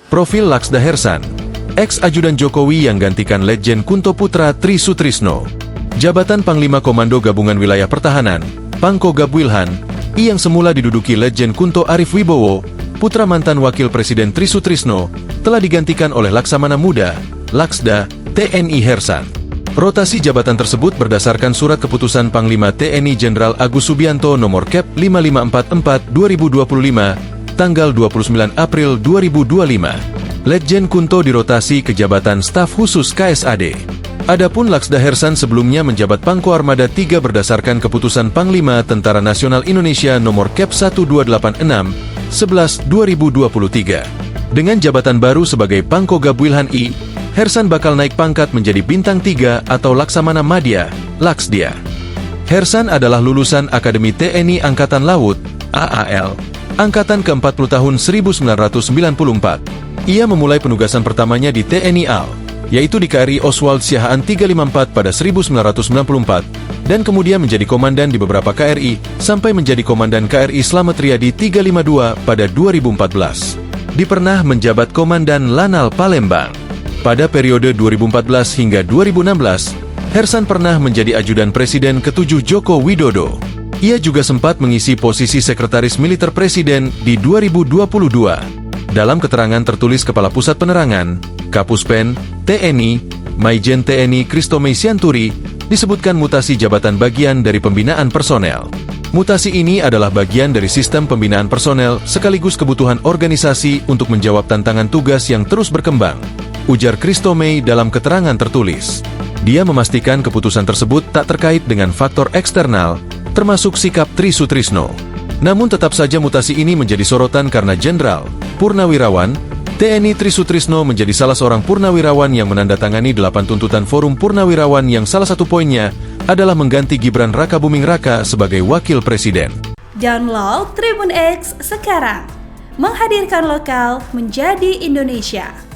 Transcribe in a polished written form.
Profil Laksda Hersan, ex-ajudan Jokowi yang gantikan Letjen Kunto Putra Tri Sutrisno. Jabatan Panglima Komando Gabungan Wilayah Pertahanan, Pangkogab Wilhan, yang semula diduduki Letjen Kunto Arif Wibowo, putra mantan Wakil Presiden Tri Sutrisno, telah digantikan oleh Laksamana Muda, Laksda, TNI Hersan. Rotasi jabatan tersebut berdasarkan surat keputusan Panglima TNI Jenderal Agus Subianto nomor Kep 5544 2025, tanggal 29 April 2025. Letjen Kunto dirotasi ke jabatan staf khusus KSAD. Adapun Laksda Hersan sebelumnya menjabat Pangko Armada 3 berdasarkan keputusan Panglima Tentara Nasional Indonesia nomor Kep 1286, 11 2023. Dengan jabatan baru sebagai Pangkogab Wilhan I, Hersan bakal naik pangkat menjadi Bintang 3 atau Laksamana Madya, Laksdia. Hersan adalah lulusan Akademi TNI Angkatan Laut, AAL, Angkatan ke-40 tahun 1994. Ia memulai penugasan pertamanya di TNI AL, yaitu di KRI Oswald Siahaan 354 pada 1994, dan kemudian menjadi komandan di beberapa KRI, sampai menjadi komandan KRI Slamet Riyadi 352 pada 2014. Pernah menjabat Komandan Lanal Palembang. Pada periode 2014 hingga 2016, Hersan pernah menjadi ajudan Presiden ke-7 Joko Widodo. Ia juga sempat mengisi posisi Sekretaris Militer Presiden di 2022. Dalam keterangan tertulis Kepala Pusat Penerangan, Kapuspen, TNI, Maijen TNI Christomei Sianturi, disebutkan mutasi jabatan bagian dari pembinaan personel. Mutasi ini adalah bagian dari sistem pembinaan personel sekaligus kebutuhan organisasi untuk menjawab tantangan tugas yang terus berkembang, ujar Christomei dalam keterangan tertulis. Dia memastikan keputusan tersebut tak terkait dengan faktor eksternal, termasuk sikap Tri Sutrisno. Namun tetap saja mutasi ini menjadi sorotan karena Jenderal Purnawirawan TNI Tri Sutrisno menjadi salah seorang purnawirawan yang menandatangani 8 tuntutan Forum Purnawirawan yang salah satu poinnya adalah mengganti Gibran Rakabuming Raka sebagai Wakil Presiden. Download Tribun X sekarang, menghadirkan lokal menjadi Indonesia.